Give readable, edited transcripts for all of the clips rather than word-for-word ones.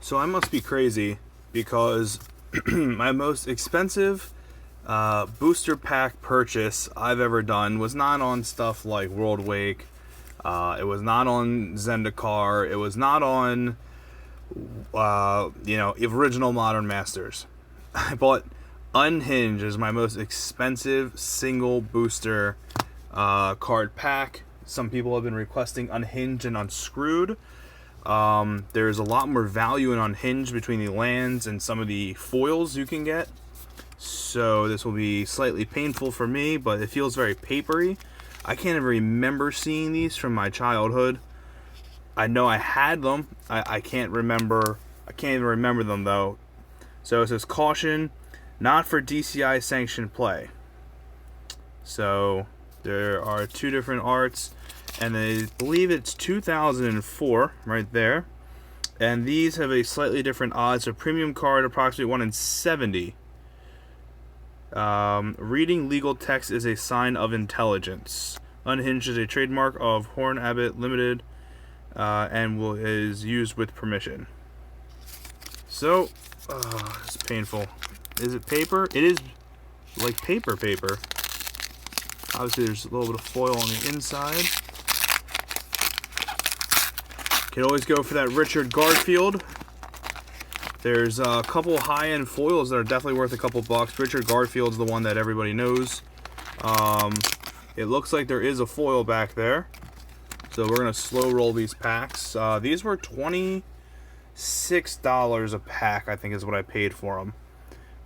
So I must be crazy because my most expensive booster pack purchase I've ever done was not on stuff like World Wake. It was not on Zendikar. It was not on, original Modern Masters. I bought Unhinged as my most expensive single booster card pack. Some people have been requesting Unhinged and Unscrewed. There's a lot more value in Unhinged between the lands and some of the foils you can get. So this will be slightly painful for me, but it feels very papery. I can't even remember seeing these from my childhood. I know I had them. I can't remember. I can't even remember them though. So it says caution, not for DCI sanctioned play. So there are two different arts, and I believe it's 2004 right there. And these have a slightly different odds. A premium card, approximately 1 in 70. Reading legal text is a sign of intelligence. Unhinged is a trademark of Horn Abbott Limited, and is used with permission. So, it's painful. Is it paper? It is like paper. Obviously, there's a little bit of foil on the inside. Can always go for that Richard Garfield. There's a couple high-end foils that are definitely worth a couple bucks. Richard Garfield's the one that everybody knows. It looks like there is a foil back there. So we're going to slow roll these packs. These were $26 a pack, I think is what I paid for them.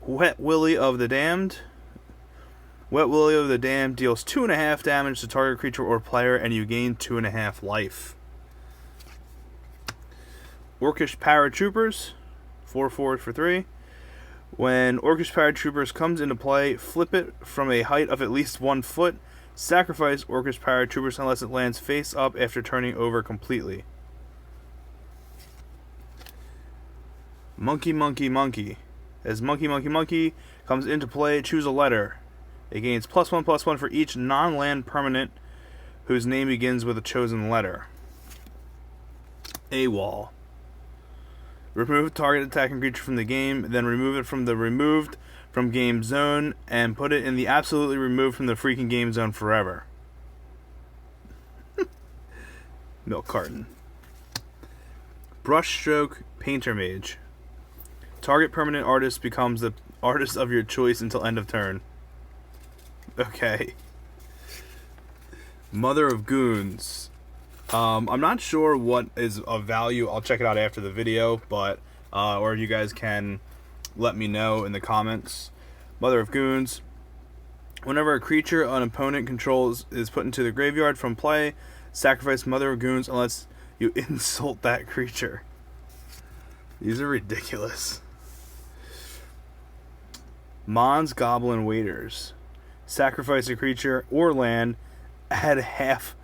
Wet Willy of the Damned. Wet Willy of the Damned deals 2.5 damage to target creature or player, and you gain 2.5 life. Orcish Paratroopers. 4 for 3. When Orcish Paratroopers comes into play, flip it from a height of at least 1 foot. Sacrifice Orcish Paratroopers unless it lands face up after turning over completely. Monkey. As Monkey comes into play, choose a letter. It gains +1/+1 for each non-land permanent whose name begins with a chosen letter. AWOL. Remove target attacking creature from the game, then remove it from the removed from game zone, and put it in the absolutely removed from the freaking game zone forever. Milk carton. Brushstroke Painter Mage. Target permanent artist becomes the artist of your choice until end of turn. Okay. Mother of Goons. I'm not sure what is of value. I'll check it out after the video, but or you guys can let me know in the comments. Mother of Goons. Whenever a creature an opponent controls is put into the graveyard from play, sacrifice Mother of Goons unless you insult that creature. These are ridiculous. Mon's Goblin Waiters. Sacrifice a creature or land, add half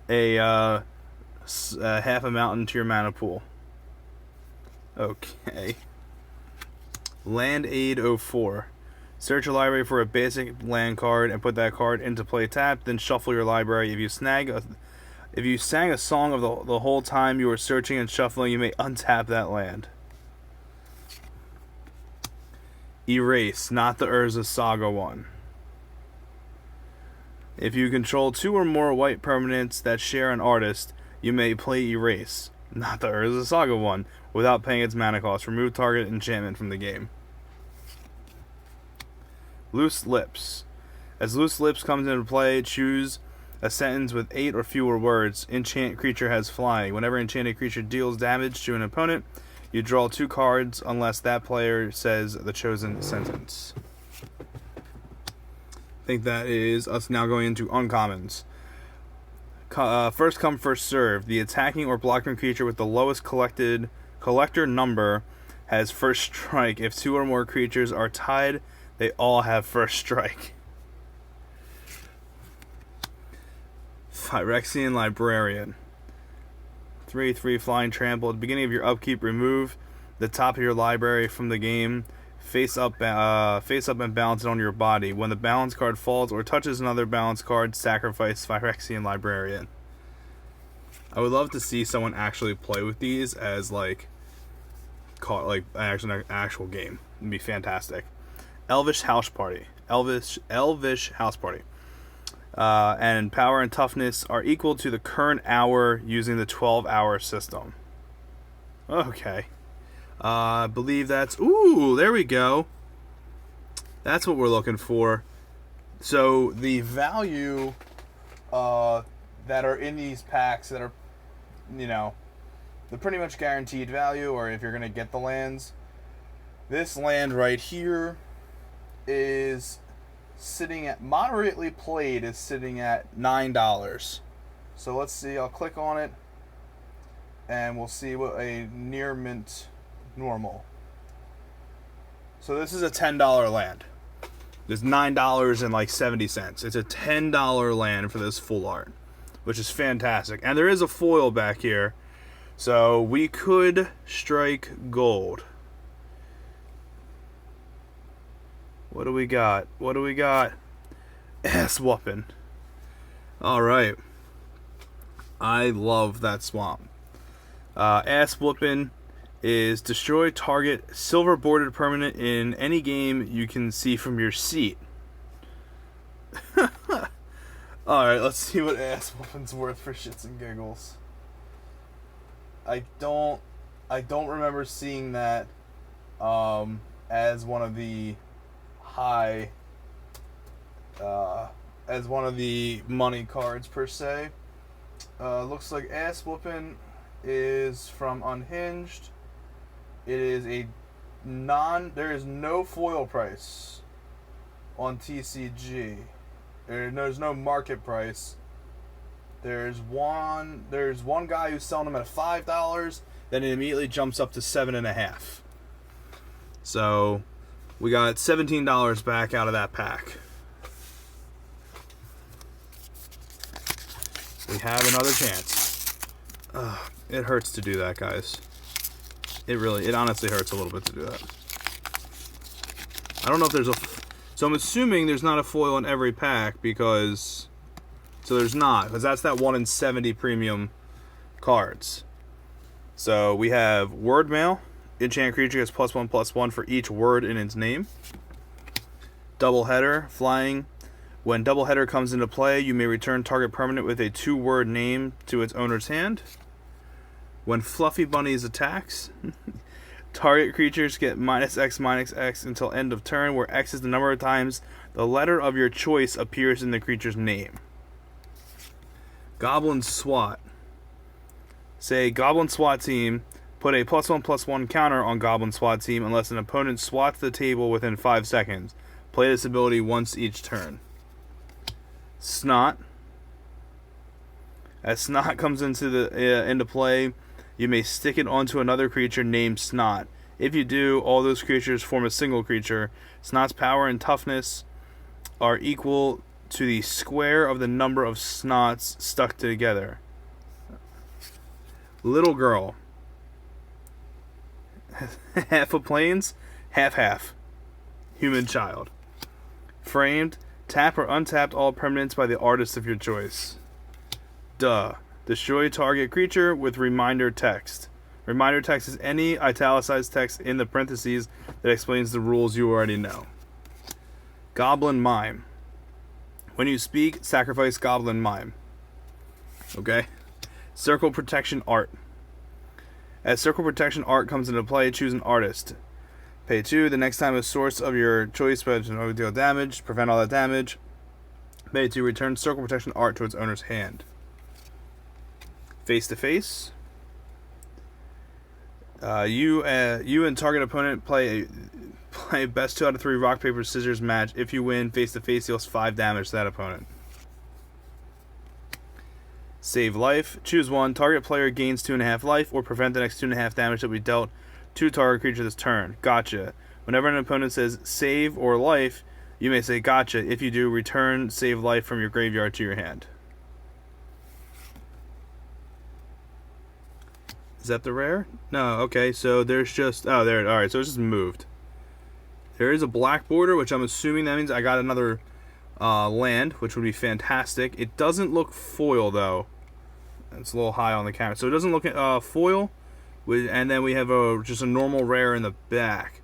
a mountain to your mana pool. Okay. Land Aid 04. Search your library for a basic land card and put that card into play tapped, then shuffle your library. If you sang a song of the whole time you were searching and shuffling, you may untap that land. Erase, not the Urza Saga one. If you control 2 or more white permanents that share an artist, you may play Erase, not the Urza Saga one, without paying its mana cost. Remove target enchantment from the game. Loose Lips. As Loose Lips comes into play, choose a sentence with 8 or fewer words. Enchant creature has flying. Whenever enchanted creature deals damage to an opponent, you draw 2 cards unless that player says the chosen sentence. I think that is us now going into uncommons. First come, first serve. The attacking or blocking creature with the lowest collector number has first strike. If 2 or more creatures are tied, they all have first strike. Phyrexian Librarian. 3/3 flying trample. At the beginning of your upkeep, remove the top of your library from the game. Face up and balance it on your body. When the balance card falls or touches another balance card, sacrifice Phyrexian Librarian. I would love to see someone actually play with these as like like an actual game. It'd be fantastic. Elvish House Party. Elvish House Party. And power and toughness are equal to the current hour using the 12-hour system. Okay. I believe that's... Ooh, there we go. That's what we're looking for. So the value that are in these packs that are, you know, the pretty much guaranteed value, or if you're going to get the lands, this land right here is sitting at, moderately played, is sitting at $9. So let's see, I'll click on it, and we'll see what a near mint normal. So this is a $10 land. It's $9.70. It's a $10 land for this full art, which is fantastic. And there is a foil back here, so we could strike gold. What do we got? What do we got? Ass whooping. Alright. I love that swamp. Ass whooping is destroy target silver bordered permanent in any game you can see from your seat. Alright, let's see what ass whooping's worth for shits and giggles. I don't remember seeing that as one of the high as one of the money cards per se. Looks like ass whooping is from Unhinged. It is a there is no foil price on TCG. There's no market price. There's one guy who's selling them at $5, then it immediately jumps up to $7.50. So we got $17 back out of that pack. We have another chance. It hurts to do that, guys. It honestly hurts a little bit to do that. I don't know if there's so I'm assuming there's not a foil in every pack because, so there's not, because that's that 1 in 70 premium cards. So we have word mail. Enchant creature gets +1/+1 for each word in its name. Double header, flying. When double header comes into play, you may return target permanent with a 2-word name to its owner's hand. When Fluffy Bunnies attacks, target creatures get -X/-X until end of turn, where X is the number of times the letter of your choice appears in the creature's name. Goblin SWAT. Say Goblin SWAT team, put a +1/+1 counter on Goblin SWAT team unless an opponent swats the table within 5 seconds. Play this ability once each turn. Snot. As Snot comes into play, you may stick it onto another creature named Snot. If you do, all those creatures form a single creature. Snot's power and toughness are equal to the square of the number of Snots stuck together. Little girl. Half a plains, half. Human child. Framed. Tap or untap all permanents by the artist of your choice. Duh. Destroy target creature with reminder text. Reminder text is any italicized text in the parentheses that explains the rules you already know. Goblin Mime. When you speak, sacrifice Goblin Mime. Okay? Circle Protection Art. As Circle Protection Art comes into play, choose an artist. Pay 2. The next time a source of your choice will deal damage, prevent all that damage. Pay 2. Return Circle Protection Art to its owner's hand. Face to face. You and target opponent play best 2 out of 3 rock paper scissors match. If you win, face to face deals 5 damage to that opponent. Save life. Choose one. Target player gains 2.5 life, or prevent the next 2.5 damage that will be dealt to target creature this turn. Gotcha. Whenever an opponent says save or life, you may say gotcha. If you do, return save life from your graveyard to your hand. Is that the rare? No, okay, so there's just... Oh, there. Alright, so it's just moved. There is a black border, which I'm assuming that means I got another land, which would be fantastic. It doesn't look foil, though. It's a little high on the camera. So it doesn't look foil, And then we have just a normal rare in the back.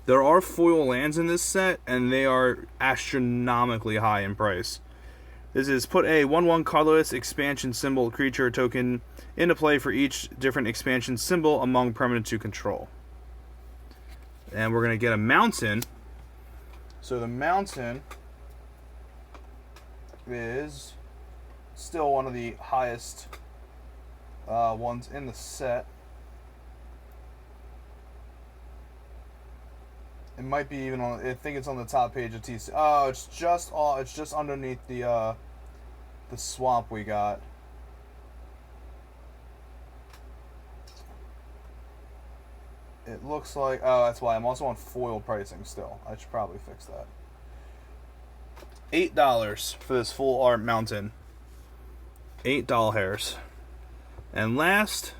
There are foil lands in this set, and they are astronomically high in price. This is put a 1/1 colorless expansion symbol creature token into play for each different expansion symbol among permanents you control. And we're going to get a mountain. So the mountain is still one of the highest ones in the set. It might be even on. I think it's on the top page of TC. Oh, it's just underneath the swamp we got. It looks like. Oh, that's why I'm also on foil pricing still. I should probably fix that. $8 for this full art mountain. $8 hairs. And last,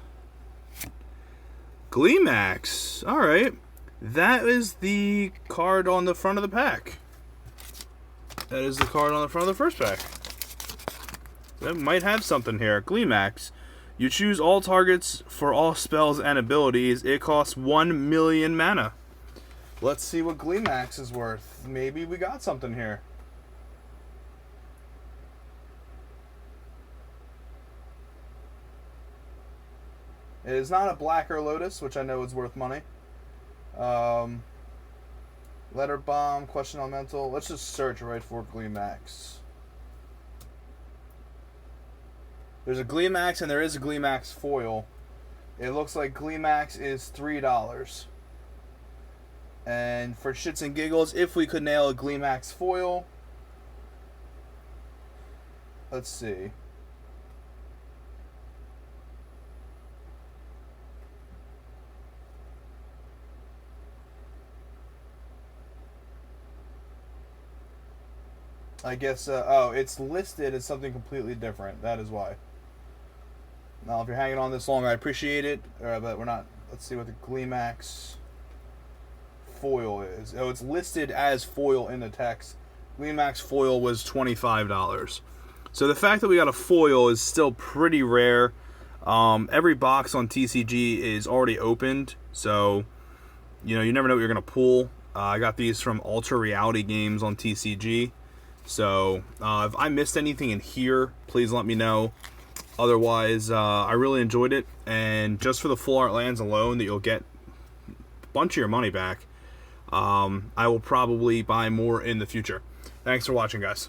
Gleemax. All right. That is the card on the front of the pack. That is the card on the front of the first pack. That might have something here. Gleemax. You choose all targets for all spells and abilities. It costs 1 million mana. Let's see what Gleemax is worth. Maybe we got something here. It is not a Blacker Lotus, which I know is worth money. Letter Bomb, Question Elemental. Let's just search right for Gleemax. There's a Gleemax and there is a Gleemax foil. It looks like Gleemax is $3. And for shits and giggles, if we could nail a Gleemax foil, let's see. I guess, oh, it's listed as something completely different. That is why. Now, if you're hanging on this long, I appreciate it. But we're not. Let's see what the Gleemax foil is. Oh, it's listed as foil in the text. Gleemax foil was $25. So the fact that we got a foil is still pretty rare. Every box on TCG is already opened. So, you never know what you're going to pull. I got these from Ultra Reality Games on TCG. So, if I missed anything in here, please let me know. Otherwise, I really enjoyed it. And just for the full art lands alone that you'll get a bunch of your money back, I will probably buy more in the future. Thanks for watching, guys.